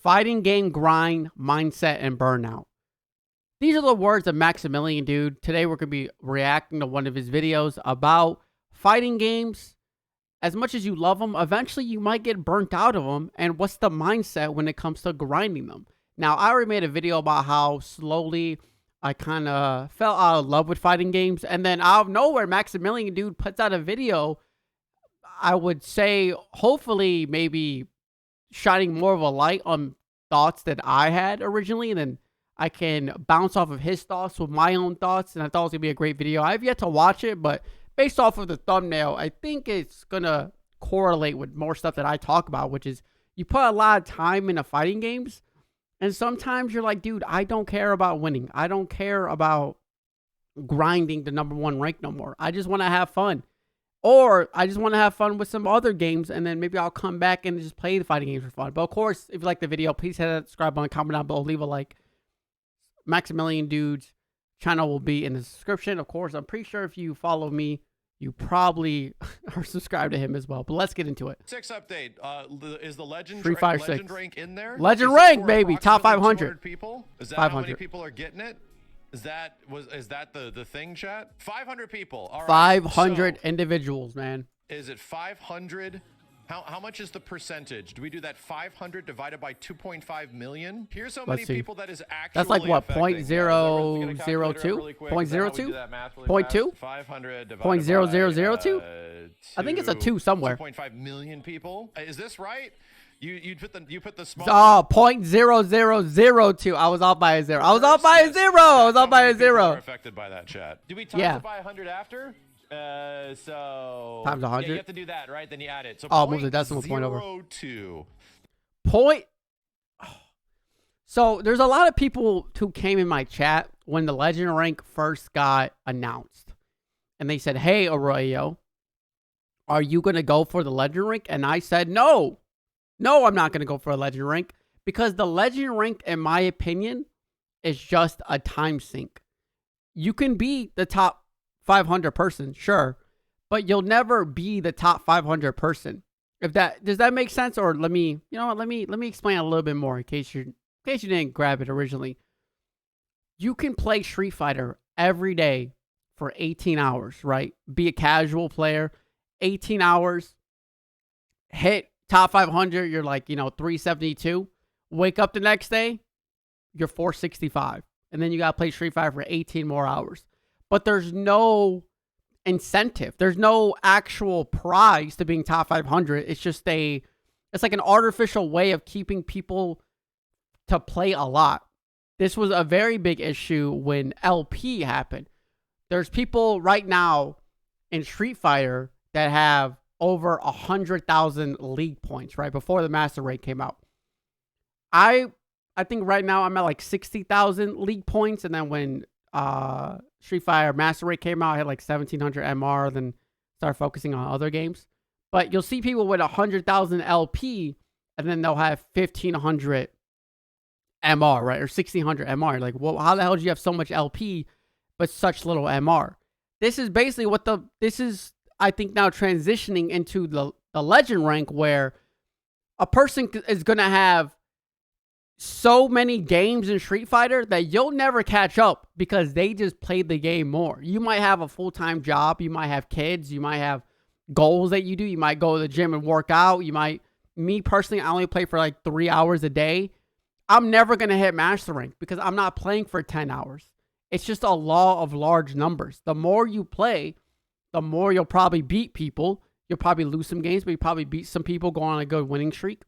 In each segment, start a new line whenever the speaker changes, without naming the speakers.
Fighting game grind, mindset, and burnout. These are the words of Maximilian, dude. Today we're going to be reacting to one of his videos about fighting games. As much as you love them, eventually you might get burnt out of them. And what's the mindset when it comes to grinding them? Now, I already made a video about how slowly I kind of fell out of love with fighting games. And then out of nowhere, Maximilian, dude, puts out a video, I would say, hopefully, maybe shining more of a light on thoughts that I had originally. And then I can bounce off of his thoughts with my own thoughts. And I thought it was going to be a great video. I've yet to watch it, but based off of the thumbnail, I think it's going to correlate with more stuff that I talk about, which is you put a lot of time into fighting games. And sometimes you're like, dude, I don't care about winning. I don't care about grinding the #1 rank no more. I just want to have fun. Or I just want to have fun with some other games, and then maybe I'll come back and just play the fighting games for fun. But of course, if you like the video, please hit that subscribe button, comment down below, leave a like. Maximilian Dude's channel will be in the description. Of course, I'm pretty sure if you follow me, you probably are subscribed to him as well. But let's get into it.
6 update. Is the legend rank in there?
Legend rank, baby. Top 500
people. Is that
500.
how many people are getting it? Is that the thing, chat? 500 people. All right.
500 individuals, man.
Is it 500? How much is the percentage? Do we do that 500 divided by 2.5 million? Here's how many people that is actually
That's like what,
affecting.
0.002? 0.02? 0.2?
500 divided
0.0002? I think it's a 2 somewhere.
2.5 million people. Is this right? You put the small.
Oh, 0.0002. I was off by a 0. I was off by a 0. I was off by a 0.
Affected by that, chat. Do we times it by 100 after? So
times 100.
Yeah, you have to do that, right? Then you add it. So
move the decimal point over.
0.02.
Point. So there's a lot of people who came in my chat when the legend rank first got announced, and they said, "Hey, Arroyo, are you gonna go for the legend rank?" And I said, "No, no, I'm not gonna go for a legend rank because the legend rank, in my opinion, is just a time sink. You can be the top 500 person, sure, but you'll never be the top 500 person. If that does that make sense? Or let me explain a little bit more in case you didn't grab it originally. You can play Street Fighter every day for 18 hours, right? Be a casual player, 18 hours, hit top 500, you're like, 372. Wake up the next day, you're 465. And then you got to play Street Fighter for 18 more hours. But there's no incentive. There's no actual prize to being top 500. It's just it's like an artificial way of keeping people to play a lot. This was a very big issue when LP happened. There's people right now in Street Fighter that have over 100,000 league points, right? Before the Master Raid came out. I think right now I'm at like 60,000 league points. And then when Street Fighter Master Raid came out, I had like 1,700 MR, then started focusing on other games. But you'll see people with 100,000 LP, and then they'll have 1,500 MR, right? Or 1,600 MR. Like, well, how the hell do you have so much LP, but such little MR? This is basically this is, I think, now transitioning into the legend rank, where a person is going to have so many games in Street Fighter that you'll never catch up because they just played the game more. You might have a full-time job. You might have kids. You might have goals that you do. You might go to the gym and work out. Me personally, I only play for like 3 hours a day. I'm never going to hit Master Rank because I'm not playing for 10 hours. It's just a law of large numbers. The more you play, the more you'll probably beat people. You'll probably lose some games, but you probably beat some people, go on a good winning streak.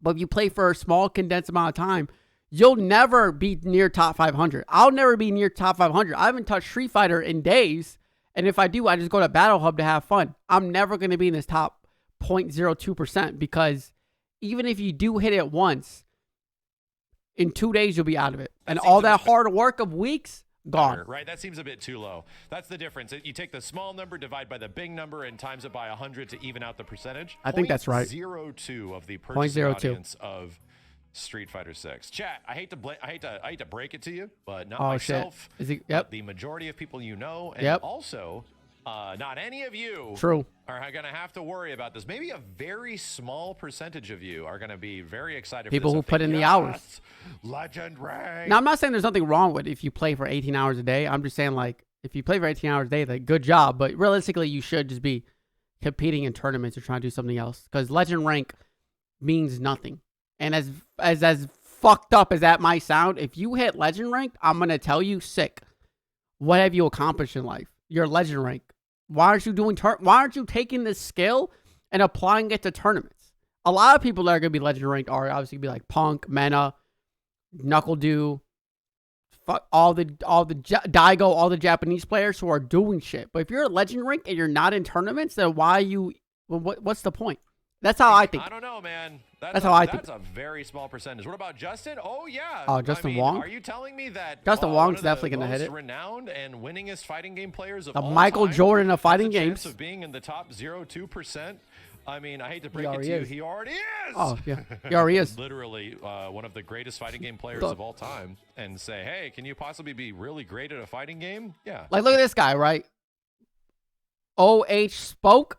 But if you play for a small, condensed amount of time, you'll never be near top 500. I'll never be near top 500. I haven't touched Street Fighter in days. And if I do, I just go to Battle Hub to have fun. I'm never going to be in this top 0.02% because even if you do hit it once, in 2 days, you'll be out of it. And all that hard work of weeks, gone.
Right? That seems a bit too low. That's the difference. You take the small number, divide by the big number, and times it by 100 to even out the percentage.
I think that's right.
0.02 of the purchasing audience of Street Fighter 6. Chat, I hate to break it to you, but not myself.
Shit.
But the majority of people and also Not any of you
True.
are going to have to worry about this. Maybe a very small percentage of you are going to be very excited
People
for
who
this.
put in the hours.
Legend rank.
Now, I'm not saying there's nothing wrong with if you play for 18 hours a day. I'm just saying, like, if you play for 18 hours a day, like, good job. But realistically, you should just be competing in tournaments or trying to do something else. Because legend rank means nothing. And as fucked up as that might sound, if you hit legend rank, I'm going to tell you, sick. What have you accomplished in life? You're legend rank. Why aren't you doing? Why aren't you taking this skill and applying it to tournaments? A lot of people that are gonna be legend ranked are obviously gonna be like Punk, Mena, Knuckle fuck all the Daigo, all the Japanese players who are doing shit. But if you're a legend rank and you're not in tournaments, then why you? What's the point? That's how I think.
I don't know, man.
That's how I think.
That's a very small percentage. What about Justin? Oh, yeah.
Oh, Justin Wong?
Are you telling me that
Justin Wong's
one
definitely
going to
hit it.
renowned and winningest fighting game players of
The
all
Michael
time
Jordan of fighting
has a
games.
chance of being in the top 0.2%? I mean, I hate to
He
break it
already
to you.
is.
He already is.
Oh, yeah. He already is.
Literally one of the greatest fighting game players of all time. And say, hey, can you possibly be really great at a fighting game? Yeah.
Like, look at this guy, right? OH spoke.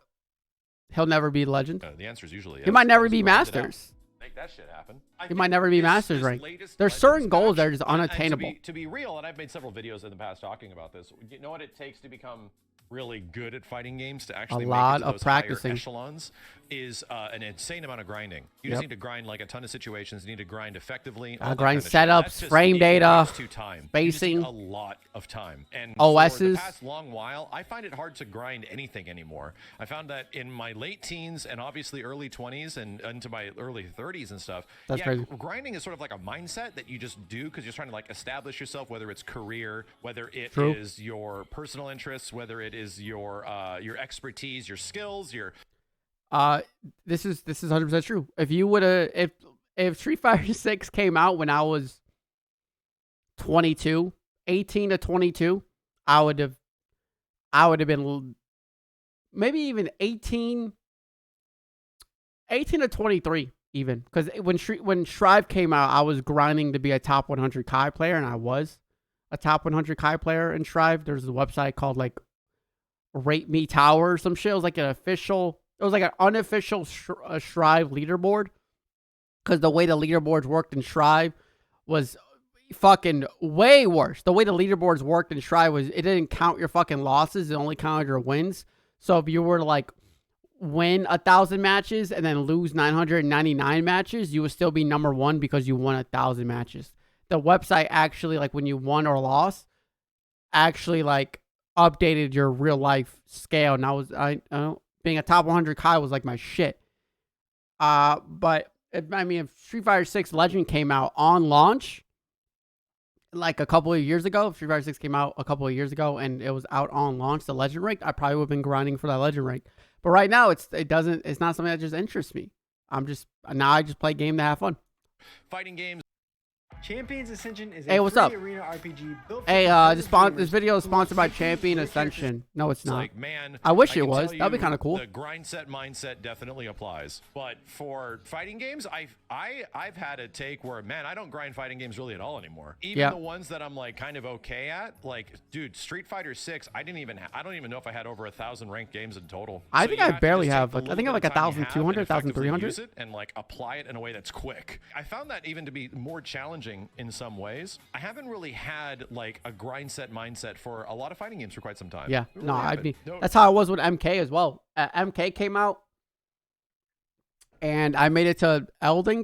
He'll never be legend.
The answer is usually yes.
He might never be
Grind it out.
Masters.
Make that shit happen.
He might never be Masters rank. There's certain goals that are just unattainable.
To be real, and I've made several videos in the past talking about this. You know what it takes to become really good at fighting games, to actually
A lot
make it to
of
those higher
practicing.
echelons, is an insane amount of grinding. You just need to grind like a ton of situations. You need to grind effectively. all that
Grind
kind of shit.
setups,
That's just
frame
equal
data,
parts to time. You just need
spacing.
a lot of time. And
OSs.
for the past long while, I find it hard to grind anything anymore. I found that in my late teens and obviously early 20s and into my early 30s and stuff.
That's crazy.
Grinding is sort of like a mindset that you just do because you're trying to like establish yourself, whether it's career, whether it
True.
is your personal interests, whether it is your expertise, your skills, your
This is 100% true. If you would have, if Street Fighter 6 came out when I was 22, 18 to 22, I would have been maybe even 18 to 23 even, because when Strive came out, I was grinding to be a top 100 Kai player, and I was a top 100 Kai player in Strive. There's a website called like Rate Me Tower or some shit. It was like an unofficial Strive leaderboard, because the way the leaderboards worked in Strive was fucking way worse. The way the leaderboards worked in Strive was it didn't count your fucking losses, it only counted your wins. So if you were to like win 1,000 matches and then lose 999 matches, you would still be number one because you won 1,000 matches. The website actually, like when you won or lost, actually like updated your real life scale. And being a top 100 Kai was like my shit. But if Street Fighter 6 Legend came out on launch, like a couple of years ago, if Street Fighter 6 came out a couple of years ago and it was out on launch, the Legend rank, I probably would have been grinding for that Legend rank. But right now, it's not something that just interests me. I just play a game to have fun.
fighting games.
Champions Ascension is
Hey,
a
what's
free
up?
arena RPG built for
Hey,
competitive
this
gamers
video is
who
sponsored by
want to
Champion
their characters.
Ascension. No, it's
It's
not.
like, man,
I wish it
can
was.
tell
That'd be
you
kind of cool.
The grind set mindset definitely applies. But for fighting games, I've had a take where, man, I don't grind fighting games really at all anymore. Even the ones that I'm like kind of okay at, like, dude, Street Fighter 6, I don't even know if I had over 1,000 ranked games in total.
I
So
think
you
I
to
barely
just take
have,
the
like, I
little
think I have
bit
like
of time you have
1,200,
and effectively
1,300.
use it and like apply it in a way that's quick. I found that even to be more challenging in some ways. I haven't really had like a grind set mindset for a lot of fighting games for quite some time.
Yeah,
It really
no,
haven't. No.
that's how I was with MK as well. MK came out, and I made it to Elder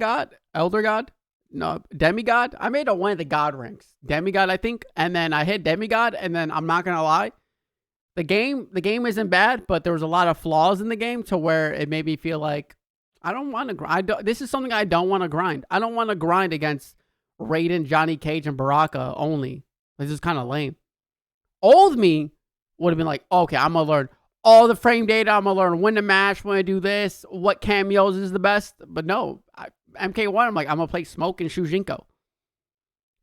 God, no, Demigod. I made one of the God ranks, Demigod, I think, and then I hit Demigod, and then I'm not gonna lie, the game isn't bad, but there was a lot of flaws in the game to where it made me feel like I don't want to grind. This is something I don't want to grind. I don't want to grind against Raiden, Johnny Cage, and Baraka only. This is kind of lame. Old me would have been like, okay, I'm going to learn all the frame data. I'm going to learn when to mash, when to do this, what cameos is the best. But no, MK1, I'm like, I'm going to play Smoke and Shujinko.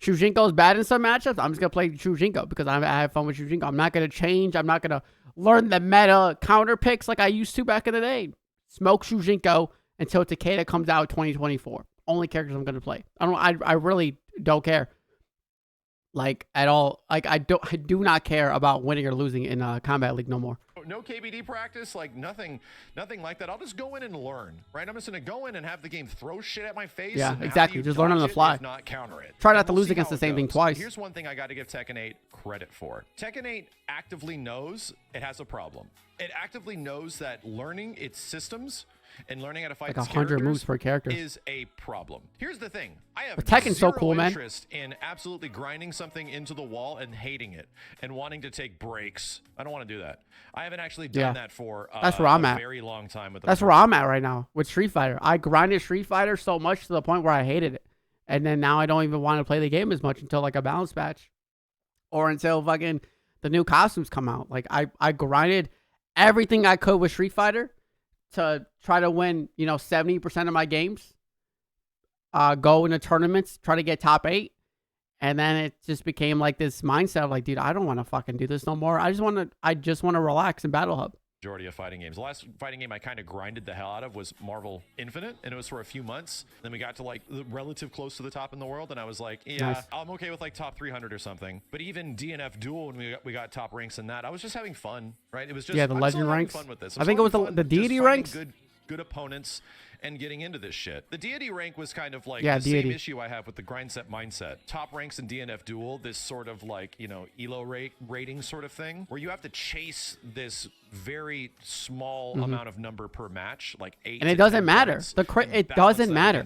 Shujinko is bad in some matchups. I'm just going to play Shujinko because I have fun with Shujinko. I'm not going to change. I'm not going to learn the meta counter picks like I used to back in the day. Smoke Shujinko until Takeda comes out in 2024. Only characters I'm going to play. I really don't care. Like at all. Like I do not care about winning or losing in Combat League no more.
No KBD practice, like nothing like that. I'll just go in and learn, right? I'm just going to go in and have the game throw shit at my face.
Yeah,
and
exactly. Just learn on the fly.
Not counter it.
Try not to lose against the same thing twice.
Here's one thing I got to give Tekken 8 credit for. Tekken 8 actively knows it has a problem. It actively knows that learning its systems and learning how to fight
like 100 moves per character
is a problem. Here's the thing. I have
Tekken's so cool, man.
interest in absolutely grinding something into the wall and hating it and wanting to take breaks. I don't want to do that. I haven't actually done that for
that's where I'm
a
at.
very long time.
That's where I'm at right now with Street Fighter. I grinded Street Fighter so much to the point where I hated it. And then now I don't even want to play the game as much until like a balance patch or until fucking the new costumes come out. Like I grinded everything I could with Street Fighter to try to win, 70% of my games, go into tournaments, try to get top 8. And then it just became like this mindset of like, dude, I don't want to fucking do this no more. I just want to relax in Battle Hub.
Majority of fighting games. The last fighting game I kind of grinded the hell out of was Marvel Infinite, and it was for a few months. Then we got to like relative close to the top in the world, and I was like, yeah, nice. I'm okay with like top 300 or something. But even DNF Duel, when we got top ranks in that, I was just having fun, right? It was just
the legend ranks.
Fun with this.
I think it was the deity ranks.
Good opponents and getting into this shit. The deity rank was kind of like
the
same issue I have with the grind set mindset. Top ranks in DNF Duel, this sort of like, elo rating sort of thing, where you have to chase this very small amount of number per match, like 8.
And it doesn't matter. It doesn't matter.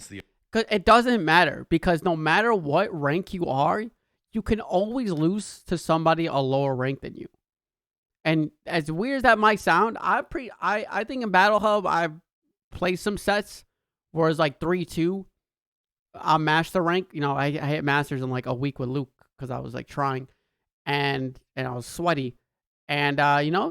It doesn't matter because no matter what rank you are, you can always lose to somebody a lower rank than you. And as weird as that might sound, I think in Battle Hub I've played some sets where it's like 3-2. I'll match the rank. I hit Masters in like a week with Luke because I was like trying and I was sweaty. And,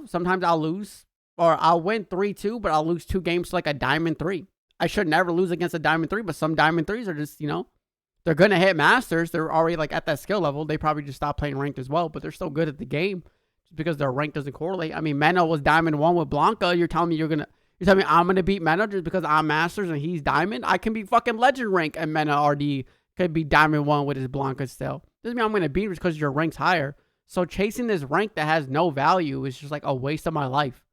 sometimes I'll lose or I'll win 3-2, but I'll lose 2 games to like a Diamond 3. I should never lose against a Diamond 3, but some Diamond 3s are just, they're going to hit Masters. They're already like at that skill level. They probably just stopped playing ranked as well, but they're still good at the game just because their rank doesn't correlate. I mean, Mena was Diamond 1 with Blanca. You're telling me I'm going to beat Mena just because I'm Masters and he's Diamond? I can be fucking Legend rank and Mena RD could be Diamond 1 with his Blanca still. Doesn't mean I'm going to beat him just because your rank's higher. So chasing this rank that has no value is just like a waste of my life.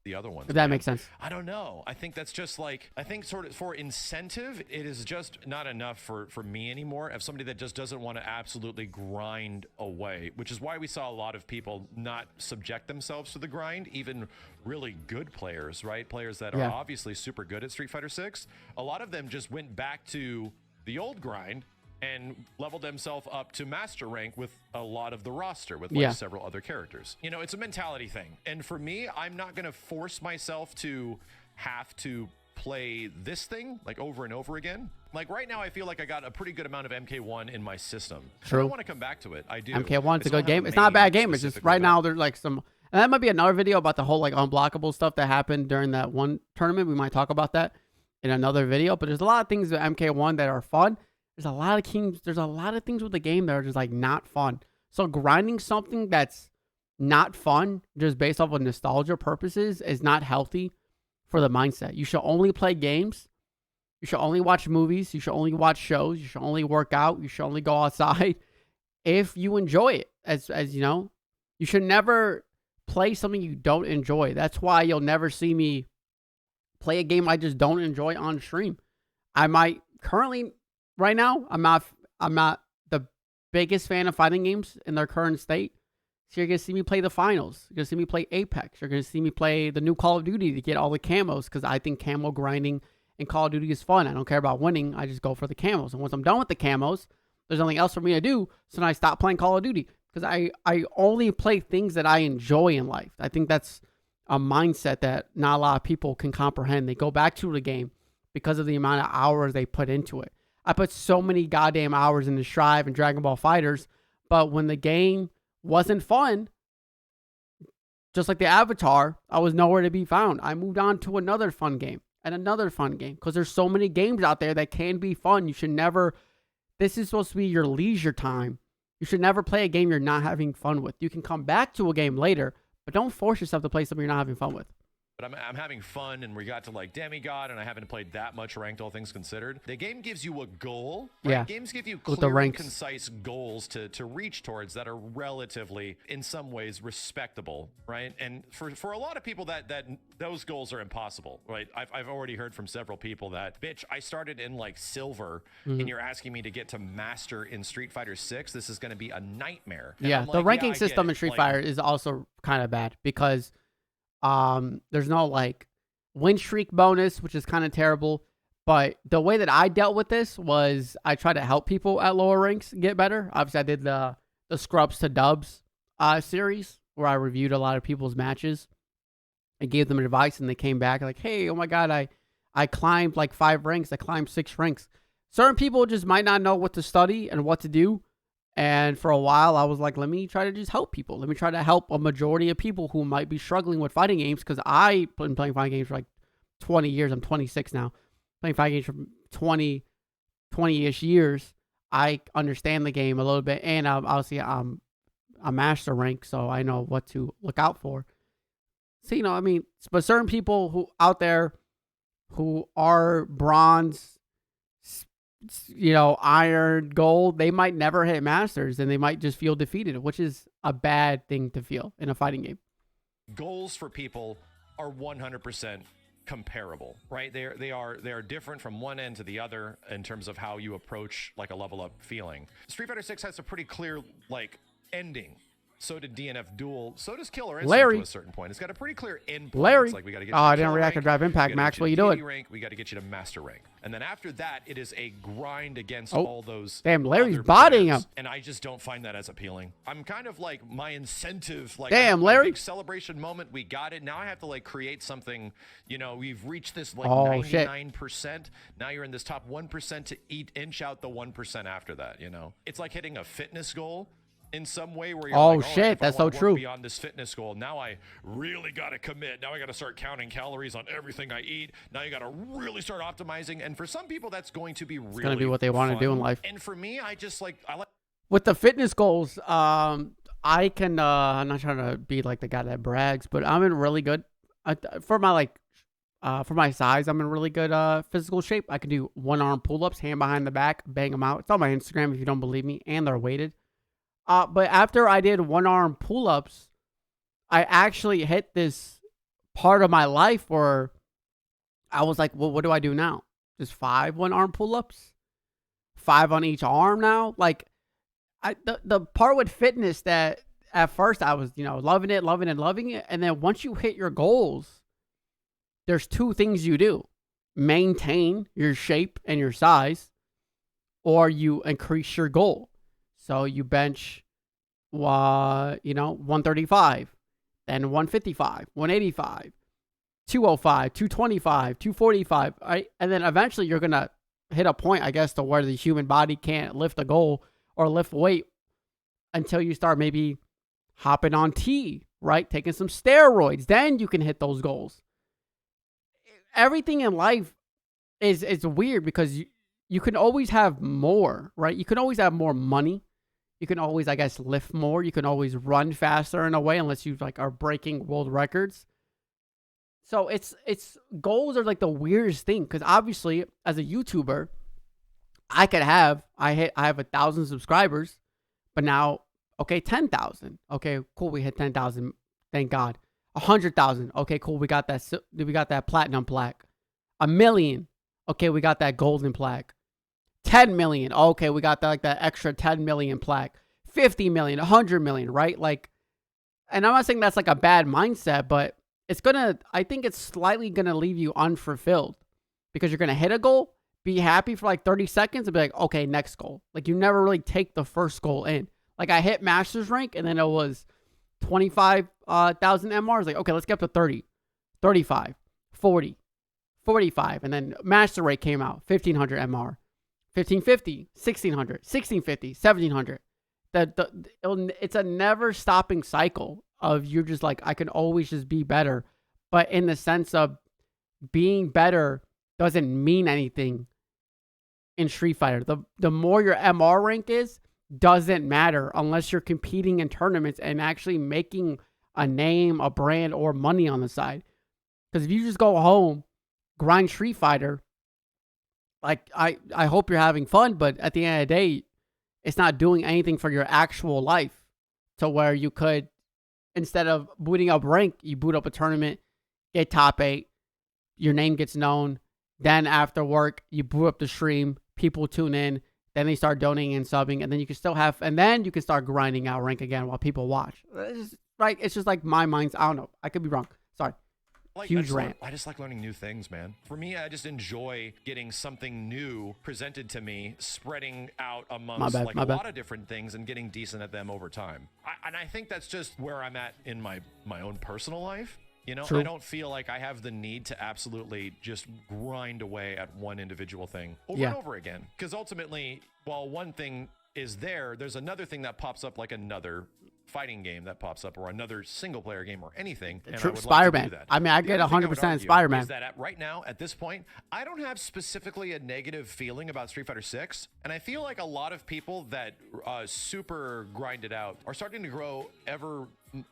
The other ones.
If that makes sense.
I don't know. I think that's just like, sort of for incentive, it is just not enough for me anymore as somebody that just doesn't want to absolutely grind away, which is why we saw a lot of people not subject themselves to the grind, even really good players, right? Players that are obviously super good at Street Fighter 6. A lot of them just went back to the old grind and leveled themselves up to master rank with a lot of the roster with several other characters. It's a mentality thing. And for me, I'm not going to force myself to have to play this thing like over and over again. Like right now, I feel like I got a pretty good amount of MK1 in my system.
True.
I want to come back to it. I do.
MK1's a good game. It's not a bad game. It's just right now there's like some, and that might be another video about the whole like unblockable stuff that happened during that one tournament. We might talk about that in another video, but there's a lot of things with MK1 that are fun. There's a lot of things with the game that are just like not fun. So grinding something that's not fun just based off of nostalgia purposes is not healthy for the mindset. You should only play games. You should only watch movies. You should only watch shows. You should only work out. You should only go outside if you enjoy it. As you should never play something you don't enjoy. That's why you'll never see me play a game I just don't enjoy on stream. I might currently. Right now, I'm not the biggest fan of fighting games in their current state. So you're going to see me play the finals. You're going to see me play Apex. You're going to see me play the new Call of Duty to get all the camos because I think camo grinding in Call of Duty is fun. I don't care about winning. I just go for the camos. And once I'm done with the camos, there's nothing else for me to do. So then I stop playing Call of Duty because I only play things that I enjoy in life. I think that's a mindset that not a lot of people can comprehend. They go back to the game because of the amount of hours they put into it. I put so many goddamn hours into Strive and Dragon Ball FighterZ, but when the game wasn't fun, just like the Avatar, I was nowhere to be found. I moved on to another fun game and another fun game because there's so many games out there that can be fun. You should never, this is supposed to be your leisure time. You should never play a game you're not having fun with. You can come back to a game later, but don't force yourself to play something you're not having fun with.
but I'm having fun, and we got to like demigod, and I haven't played that much ranked, all things considered. The game gives you a goal, right?
Yeah.
Games give you
With the
clear and
ranks.
concise goals to reach towards that are relatively, in some ways, respectable, right? And for a lot of people, that those goals are impossible, right? I've already heard from several people that, bitch, I started in like silver, and you're asking me to get to master in Street Fighter 6. This is going to be a nightmare. And
Yeah,
I'm
the
like,
ranking
I get
system
it.
in Street
Like,
Fighter is also kind of bad because there's no like win streak bonus, which is kind of terrible. But the way that I dealt with this was I tried to help people at lower ranks get better. Obviously, I did the Scrubs to Dubs series where I reviewed a lot of people's matches and gave them advice, and they came back like, hey, oh my God, I climbed like 5 ranks. I climbed 6 ranks. Certain people just might not know what to study and what to do. And for a while, I was like, let me try to just help people. Let me try to help a majority of people who might be struggling with fighting games, because I've been playing fighting games for like 20 years. I'm 26 now. Playing fighting games for 20-ish years. I understand the game a little bit. And obviously, I'm a master rank, so I know what to look out for. So, I mean, but certain people who out there who are bronze, iron, gold, they might never hit masters, and they might just feel defeated, which is a bad thing to feel in a fighting game.
goals for people are 100% comparable, right? They are different from one end to the other in terms of how you approach like a level up feeling. Street Fighter 6 has a pretty clear like ending. So did DNF Duel. So does Killer Instinct
Larry.
to a certain point. It's got a pretty clear end point.
Larry.
It's like, we got to get
Oh,
you to
I didn't
Killer
react to
rank,
Drive Impact,
we gotta
Max.
get
What you
to
doing?
rank, we got to get you to Master rank. And then after that, it is a grind against
Oh,
all those.
damn, Larry's
other
bodying
players.
him.
And I just don't find that as appealing. I'm kind of like my incentive, like,
Damn,
my
Larry.
big celebration moment. We got it. Now I have to like create something. We've reached this like
Oh, shit.
99%. Now you're in this top 1% to inch out the 1% after that. It's like hitting a fitness goal in some way where you're
Oh,
like,
shit,
if I
that's so
wanna work
true.
beyond this fitness goal, now I really got to commit. Now I got to start counting calories on everything I eat. Now you got to really start optimizing. And for some people, that's going to be really
gonna be what they wanna do in life.
And for me, I like.
With the fitness goals, I can. I'm not trying to be like the guy that brags, but I'm in really good. For my size, I'm in really good physical shape. I can do 1-arm pull-ups, hand behind the back, bang them out. It's on my Instagram if you don't believe me, and they're weighted. But after I did 1-arm pull-ups, I actually hit this part of my life where I was like, well, what do I do now? Just 5 1-arm pull-ups? 5 on each arm now? Like, the part with fitness that at first I was, loving it. And then once you hit your goals, there's 2 things you do. Maintain your shape and your size, or you increase your goal. So you bench, 135, then 155, 185, 205, 225, 245, right? And then eventually you're going to hit a point, I guess, to where the human body can't lift a goal or lift weight until you start maybe hopping on T, right? Taking some steroids. Then you can hit those goals. Everything in life is weird because you can always have more, right? You can always have more money. You can always, I guess, lift more. You can always run faster in a way, unless you like are breaking world records. So it's goals are like the weirdest thing, because obviously as a YouTuber, I have 1,000 subscribers, but now, okay, 10,000. Okay, cool. We hit 10,000. Thank God. 100,000. Okay, cool. We got that platinum plaque. 1 million. Okay, we got that golden plaque. 10 million. Okay, we got that extra 10 million plaque. 50 million, 100 million, right? Like, and I'm not saying that's like a bad mindset, but I think it's slightly gonna leave you unfulfilled, because you're gonna hit a goal, be happy for like 30 seconds, and be like, okay, next goal. Like, you never really take the first goal in. Like, I hit master's rank, and then it was 25,000 MRs. Like, okay, let's get up to 30, 35, 40, 45. And then master rate came out, 1,500 MR. 1550, 1600, 1650, 1700. It's a never stopping cycle of you're just like, I can always just be better. But in the sense of being better doesn't mean anything in Street Fighter. The more your MR rank is, doesn't matter unless you're competing in tournaments and actually making a name, a brand, or money on the side. Because if you just go home, grind Street Fighter, like I hope you're having fun, but at the end of the day, it's not doing anything for your actual life to where you could, instead of booting up rank, you boot up a tournament, get top 8, your name gets known. Then after work, you boot up the stream, people tune in, then they start donating and subbing, and then you can still have, and then you can start grinding out rank again while people watch. It's just like my mind's, I don't know. I could be wrong. Sorry. Huge rant.
I just like learning new things, man. For me, I just enjoy getting something new presented to me, spreading out amongst a lot of different things and getting decent at them over time. And I think that's just where I'm at in my own personal life. You know,
True.
I don't feel like I have the need to absolutely just grind away at one individual thing over and over again. Because ultimately, while one thing is there's another thing that pops up, like another fighting game that pops up, or another single player game, or anything. And I would
Spider-Man.
like to do that.
I mean, I get 100% Spider-Man.
Is that right now, at this point, I don't have specifically a negative feeling about Street Fighter 6, and I feel like a lot of people that super grind it out are starting to grow ever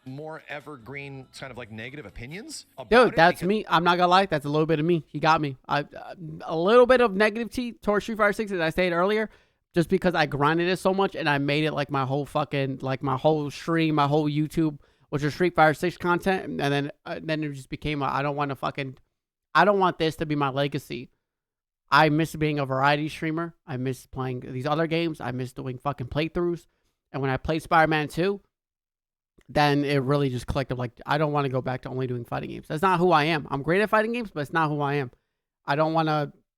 more evergreen, kind of like negative opinions about
Dude, that's me. I'm not gonna lie, that's a little bit of me. He got me. A little bit of negativity towards Street Fighter 6, as I stated earlier, just because I grinded it so much and I made it like my whole fucking, like my whole stream, my whole YouTube, which is Street Fighter 6 content. And then it just became I don't want this to be my legacy. I miss being a variety streamer. I miss playing these other games. I miss doing fucking playthroughs. And when I played Spider-Man 2, then it really just clicked of like, I don't want to go back to only doing fighting games. That's not who I am. I'm great at fighting games, but it's not who I am. I don't want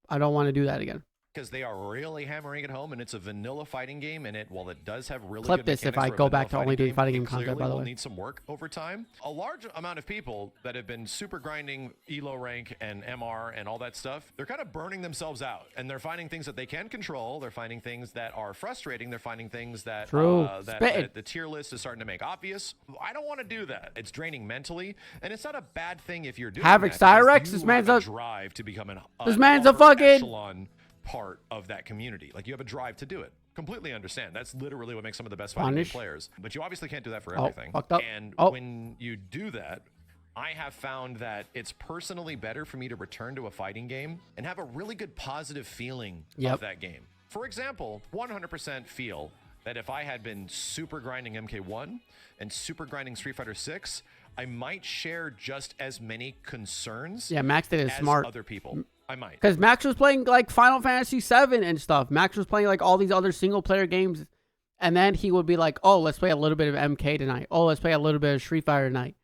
to do that again.
Because they are really hammering it home, and it's a vanilla fighting game, and while it does have really
Clip
good
this if
mechanics
I
for a
go back to
vanilla
only doing
game,
fighting game
it
content,
clearly
by the
will
way.
need some work over time. A large amount of people that have been super grinding ELO rank and MR and all that stuff, they're kind of burning themselves out, and they're finding things that they can control. They're finding things that are frustrating. They're finding things that that the tier list is starting to make obvious. I don't want to do that. It's draining mentally, and it's not a bad thing if you're doing
Havoc
that.
Cyrex,
You
this man's
have
a
a drive to become
this man's a
upper
fucking
echelon part of that community. Like, you have a drive to do it. Completely understand. That's literally what makes some of the best fighting game players. But you obviously can't do that for everything.
Fucked up.
And when you do that, I have found that it's personally better for me to return to a fighting game and have a really good positive feeling of that game. For example, 100% feel that if I had been super grinding MK1 and super grinding Street Fighter 6, I might share just as many concerns
Max did it
as
smart.
other people. I might.
Because Max was playing like Final Fantasy 7 and stuff. Max was playing like all these other single player games. And then he would be like, oh, let's play a little bit of MK tonight. Oh, let's play a little bit of Street Fighter tonight.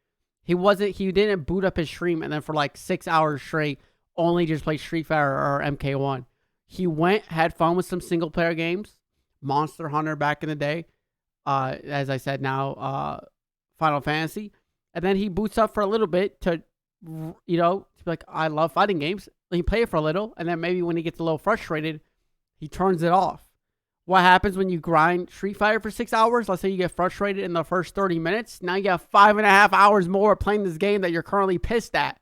He didn't boot up his stream and then for like 6 hours straight, only just play Street Fighter or MK1. He had fun with some single player games. Monster Hunter back in the day. As I said now, Final Fantasy. And then he boots up for a little bit to be like, I love fighting games. He play it for a little, and then maybe when he gets a little frustrated, he turns it off. What happens when you grind Street Fighter for 6 hours? Let's say you get frustrated in the first 30 minutes. Now you have 5.5 hours more playing this game that you're currently pissed at.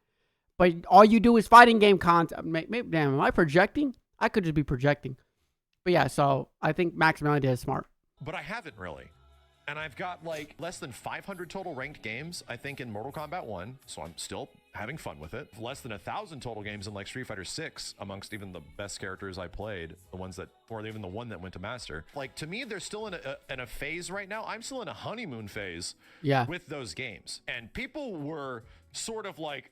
But all you do is fighting game content. Maybe, damn, am I projecting? I could just be projecting. But yeah, so I think Max Melody is smart.
But I haven't really. And I've got like less than 500 total ranked games, I think, in Mortal Kombat 1. So I'm still having fun with it. Less than 1,000 total games in like Street Fighter 6 amongst even the best characters I played, the ones that, or even the one that went to Master. Like, to me, they're still in a phase right now. I'm still in a honeymoon phase with those games. And people were sort of like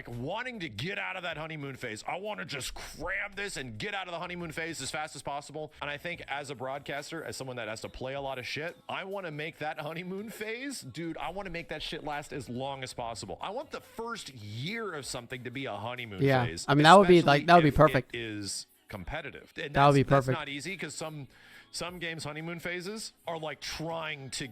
wanting to get out of that honeymoon phase. I want to just cram this and get out of the honeymoon phase as fast as possible. And I think as a broadcaster, as someone that has to play a lot of shit, I want to make that honeymoon phase, dude, I want to make that shit last as long as possible. I want the first year of something to be a honeymoon phase.
I mean, that would be perfect.
It is competitive. And
that would be perfect.
That's not easy because some games' honeymoon phases are like trying to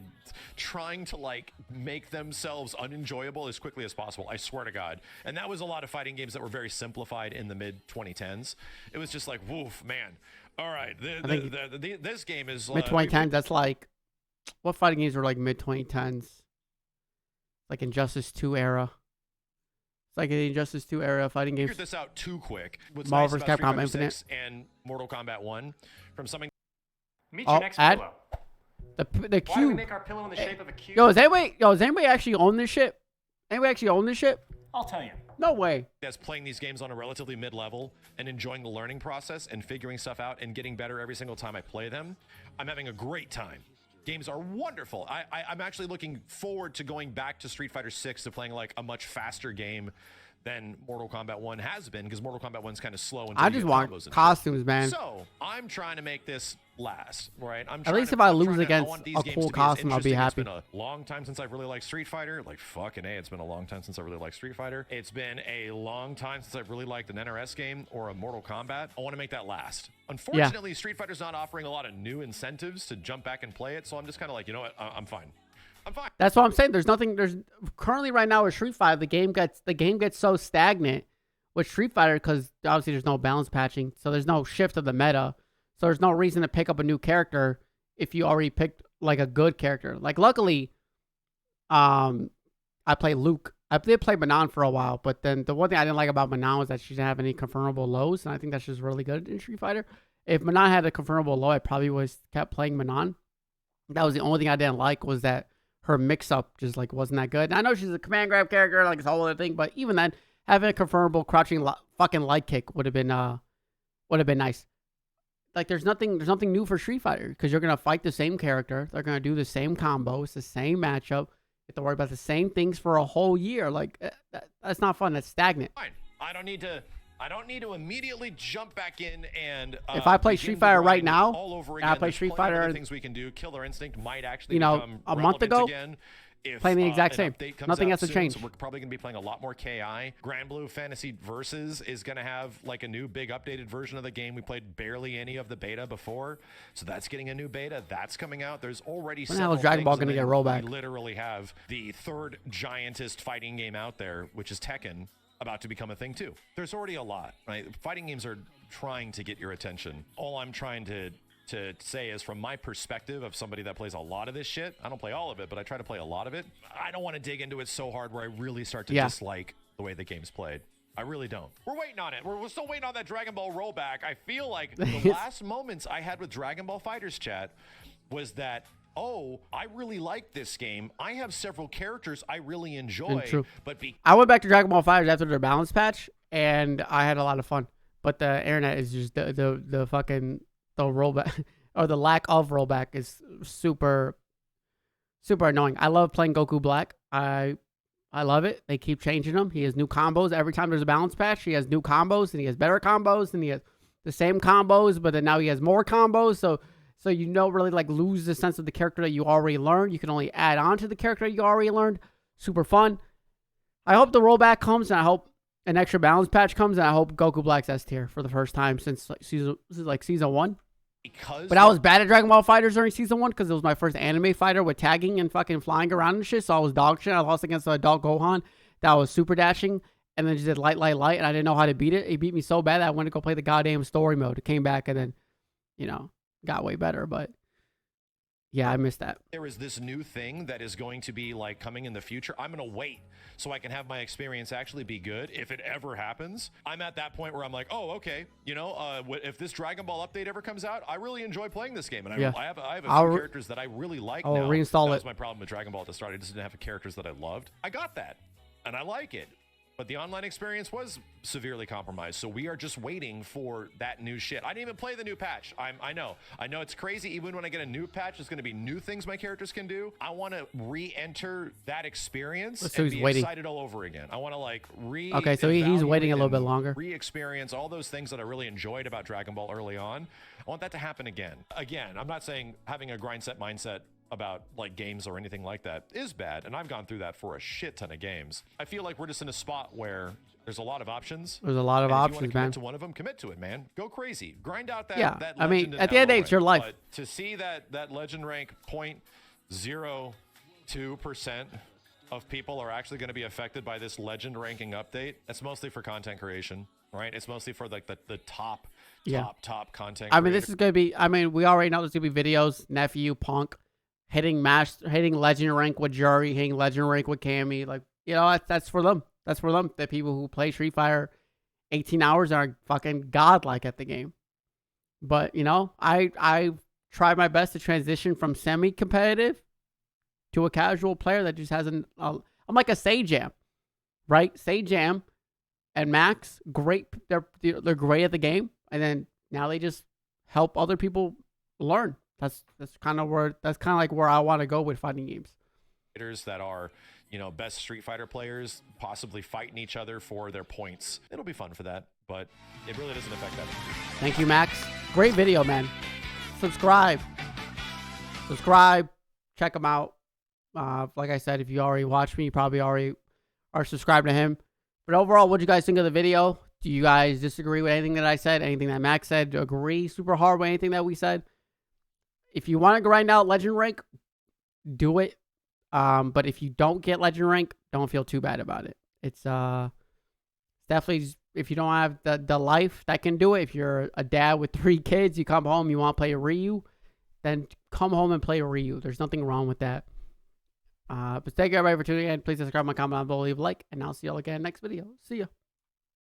like make themselves unenjoyable as quickly as possible. I swear to God. And that was a lot of fighting games that were very simplified in the mid 2010s. It was just like, woof, man. All right, this game is
mid 2010s. That's like, what fighting games were like mid 2010s? Like Injustice 2 era. It's like an Injustice 2 era fighting games.
Figured this out too quick. What's
Marvel
nice
vs.
about
Capcom
Street Fighter
Infinite
6 and Mortal Kombat 1 from something.
Meet your next
ad.
pillow.
The
Why do we
cube.
make our pillow in the shape of a cube?
Does anybody actually own this shit? Anybody actually own this shit?
I'll tell you.
No way.
As playing these games on a relatively mid-level and enjoying the learning process and figuring stuff out and getting better every single time I play them, I'm having a great time. Games are wonderful. I'm actually looking forward to going back to Street Fighter 6 to playing like a much faster game than Mortal Kombat 1 has been, because Mortal Kombat 1's kind of slow.
I just want costumes, man.
So I'm trying to make this last, right?
At least if I lose against a cool costume, I'll be happy.
It's been a long time since I've really liked Street Fighter. Like, fucking A, it's been a long time since I really liked Street Fighter. It's been a long time since I've really liked an NRS game or a Mortal Kombat. I want to make that last. Unfortunately, Street Fighter's not offering a lot of new incentives to jump back and play it, so I'm just kind of like, you know what? I'm fine. I'm fine.
That's what I'm saying. There's currently right now with Street Fighter, the game gets so stagnant with Street Fighter because obviously there's no balance patching, so there's no shift of the meta. So there's no reason to pick up a new character if you already picked like a good character. Like luckily, I played Luke. I did play Manon for a while, but then the one thing I didn't like about Manon was that she didn't have any confirmable lows, and I think that's just really good in Street Fighter. If Manon had a confirmable low, I probably would have kept playing Manon. That was the only thing I didn't like, was that her mix-up just like wasn't that good. And I know she's a command grab character, like it's a whole other thing, but even then, having a confirmable crouching fucking light kick would have been nice. Like there's nothing new for Street Fighter because you're gonna fight the same character, they're gonna do the same combos, the same matchup. You have to worry about the same things for a whole year. Like that's not fun. That's stagnant.
Fine. I don't need to immediately jump back in and
if I play Street Fighter right now,
all over
again, I play Street Fighter.
Things we can do. Killer Instinct might actually
become a month ago.
Again. If,
playing the exact same. Nothing has to change.
So we're probably going to be playing a lot more KI. Grand Blue Fantasy Versus is going to have like a new big updated version of the game. We played barely any of the beta before, so that's getting a new beta. That's coming out. There's already
when the hell is Dragon Ball going to get rollback?
We literally have the third giantest fighting game out there, which is Tekken, about to become a thing too. There's already a lot, right? Fighting games are trying to get your attention. All I'm trying to say is, from my perspective of somebody that plays a lot of this shit, I don't play all of it, but I try to play a lot of it. I don't want to dig into it so hard where I really start to dislike the way the game's played. I really don't. We're waiting on it. We're still waiting on that Dragon Ball rollback. I feel like the last moments I had with Dragon Ball FighterZ chat was that, oh, I really like this game. I have several characters I really enjoy.
True.
But
I went back to Dragon Ball FighterZ after their balance patch, and I had a lot of fun. But the internet is just the fucking the rollback or the lack of rollback is super annoying. I love playing Goku Black. I love it. They keep changing him. He has new combos every time there's a balance patch. He has new combos, and he has better combos, and he has the same combos, but then now he has more combos. So you don't really like lose the sense of the character that you already learned. You can only add on to the character you already learned. Super fun. I hope the rollback comes, and I hope an extra balance patch comes, and I hope Goku Black's S tier for the first time since season 1. But I was bad at Dragon Ball FighterZ during season 1 because it was my first anime fighter with tagging and fucking flying around and shit. So I was dog shit. I lost against the adult Gohan that was super dashing and then just did light, and I didn't know how to beat it. He beat me so bad that I went to go play the goddamn story mode. It came back and then, got way better. But yeah, I missed that.
There is this new thing that is going to be like coming in the future. I'm going to wait so I can have my experience actually be good if it ever happens. I'm at that point where I'm like, oh, okay, if this Dragon Ball update ever comes out, I really enjoy playing this game, and I have a few characters that I really like now.
I'll reinstall it.
That was my problem with Dragon Ball at the start. I just didn't have characters that I loved. I got that, and I like it. But the online experience was severely compromised. So we are just waiting for that new shit. I didn't even play the new patch. I know it's crazy. Even when I get a new patch, there's going to be new things my characters can do. I want to re-enter that experience and be excited all over again. I want to
Okay, so he's waiting a little bit longer.
Re-experience all those things that I really enjoyed about Dragon Ball early on. I want that to happen again. Again, I'm not saying having a grind set mindset about like games or anything like that is bad, and I've gone through that for a shit ton of games. I feel like we're just in a spot where there's a lot of options.
There's a lot of options,
if you want to
man.
commit to one of them, commit to it, man. Go crazy, grind out that.
Yeah,
that
I mean,
legend
at the end of the day, it's your life.
But to see that legend rank 0.02% of people are actually going to be affected by this legend ranking update, it's mostly for content creation, right? It's mostly for like the top content.
I mean, this is gonna be. I mean, we already know there's gonna be videos. Nephew, Punk, hitting legend rank with Juri, hitting legend rank with Cammy. Like, that's for them. That's for them. The people who play Street Fighter 18 hours are fucking godlike at the game. But, I try my best to transition from semi-competitive to a casual player that just hasn't... I'm like a Sajam. right? Say Jam and Max, great. They're great at the game, and then now they just help other people learn. That's kind of like where I want to go with fighting games.
That are, best Street Fighter players possibly fighting each other for their points. It'll be fun for that, but it really doesn't affect that.
Thank you, Max. Great video, man. Subscribe. Check him out. Like I said, if you already watched me, you probably already are subscribed to him. But overall, what do you guys think of the video? Do you guys disagree with anything that I said? Anything that Max said? Agree super hard with anything that we said? If you want to grind out Legend Rank, do it. But if you don't get Legend Rank, don't feel too bad about it. It's definitely, if you don't have the life that can do it, if you're a dad with 3 kids, you come home, you want to play a Ryu, then come home and play a Ryu. There's nothing wrong with that. But thank you everybody for tuning in. Please subscribe, comment, comment below, leave a like, and I'll see y'all again next video. See ya.